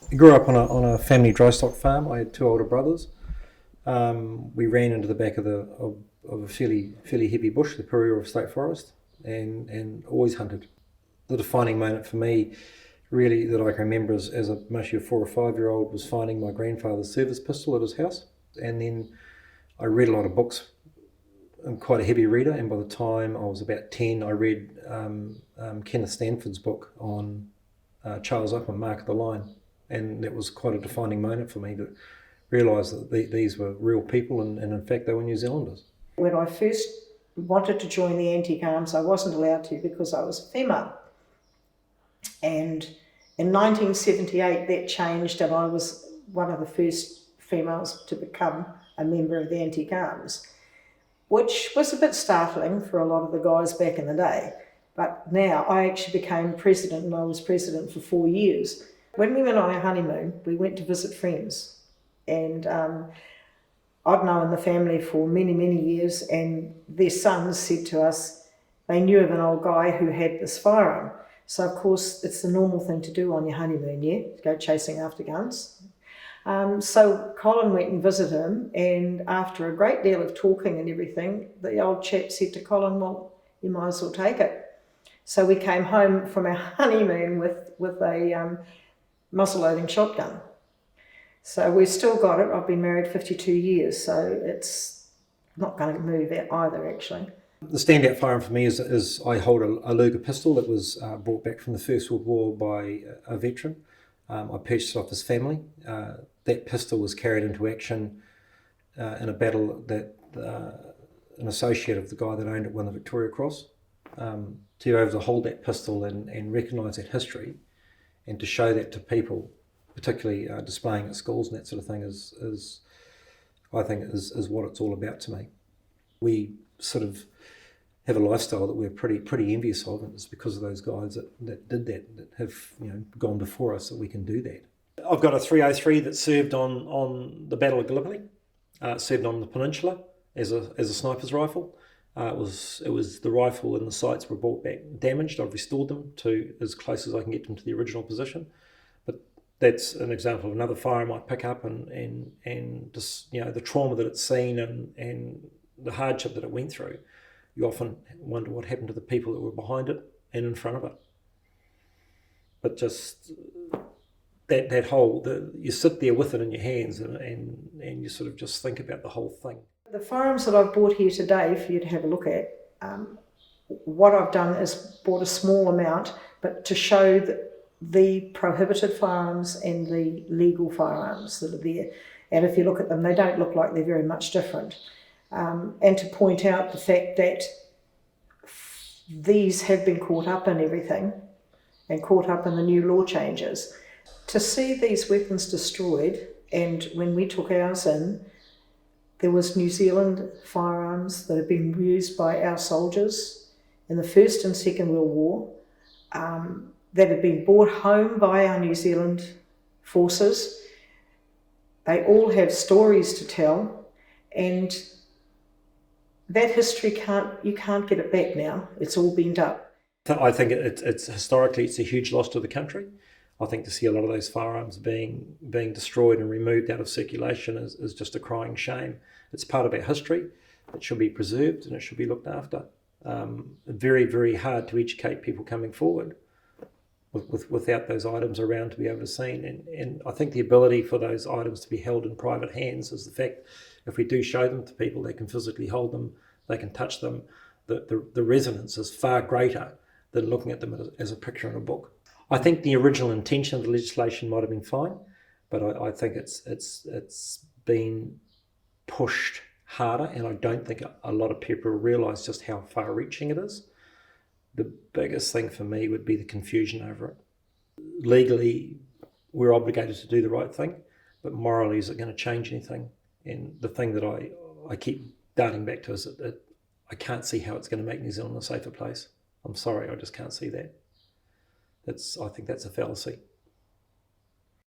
I grew up on a family dry stock farm. I had two older brothers. We ran into the back of a fairly heavy bush, the Pereira State Forest, and always hunted. The defining moment for me, really, that I can remember as a mostly a 4 or 5 year old, was finding my grandfather's service pistol at his house. And then I read a lot of books. I'm quite a heavy reader, and by the time I was about 10, I read Kenneth Stanford's book on Charles Upham, Mark of the Line, and that was quite a defining moment for me to realise that these were real people, and in fact they were New Zealanders. When I first wanted to join the Antique-Arms, I wasn't allowed to because I was a female. And in 1978 that changed, and I was one of the first females to become a member of the Antique-Arms, which was a bit startling for a lot of the guys back in the day. But now I actually became president, and I was president for 4 years. When we went on our honeymoon, we went to visit friends, and I'd known the family for many, many years, and their sons said to us they knew of an old guy who had this firearm. So of course it's the normal thing to do on your honeymoon, yeah, go chasing after guns. So Colin went and visited him, and after a great deal of talking and everything, the old chap said to Colin, well, you might as well take it. So we came home from our honeymoon with a muzzle-loading shotgun. So we've still got it. I've been married 52 years, so it's not going to move either, actually. The standout firearm for me is I hold a Luger pistol that was brought back from the First World War by a veteran. I purchased it off his family. That pistol was carried into action in a battle that an associate of the guy that owned it won the Victoria Cross. To be able to hold that pistol and recognise that history, and to show that to people, particularly displaying at schools and that sort of thing, is I think is what it's all about to me. We sort of have a lifestyle that we're pretty envious of, and it's because of those guys that did that have gone before us that we can do that. I've got a 303 that served on the Battle of Gallipoli, served on the Peninsula as a sniper's rifle. It was the rifle and the sights were brought back damaged. I've restored them to as close as I can get them to the original position. But that's an example of another firearm I pick up, and just the trauma that it's seen and the hardship that it went through. You often wonder what happened to the people that were behind it and in front of it. But just that whole, you sit there with it in your hands and you sort of just think about the whole thing. The firearms that I've brought here today for you to have a look at, what I've done is bought a small amount, but to show the prohibited firearms and the legal firearms that are there. And if you look at them, they don't look like they're very much different. And to point out the fact that these have been caught up in everything and caught up in the new law changes. To see these weapons destroyed, and when we took ours in, there was New Zealand firearms that had been used by our soldiers in the First and Second World War, that had been brought home by our New Zealand forces. They all have stories to tell, and that history you can't get it back now. It's all bent up. I think it's historically it's a huge loss to the country. I think to see a lot of those firearms being destroyed and removed out of circulation is just a crying shame. It's part of our history. It should be preserved and it should be looked after. Very, very hard to educate people coming forward without those items around to be able to see. And I think the ability for those items to be held in private hands is the fact if we do show them to people, they can physically hold them, they can touch them. The resonance is far greater than looking at them as a picture in a book. I think the original intention of the legislation might have been fine, but I think it's been pushed harder, and I don't think a lot of people realise just how far-reaching it is. The biggest thing for me would be the confusion over it. Legally, we're obligated to do the right thing, but morally, is it going to change anything? And the thing that I keep darting back to is that I can't see how it's going to make New Zealand a safer place. I'm sorry, I just can't see that. I think that's a fallacy.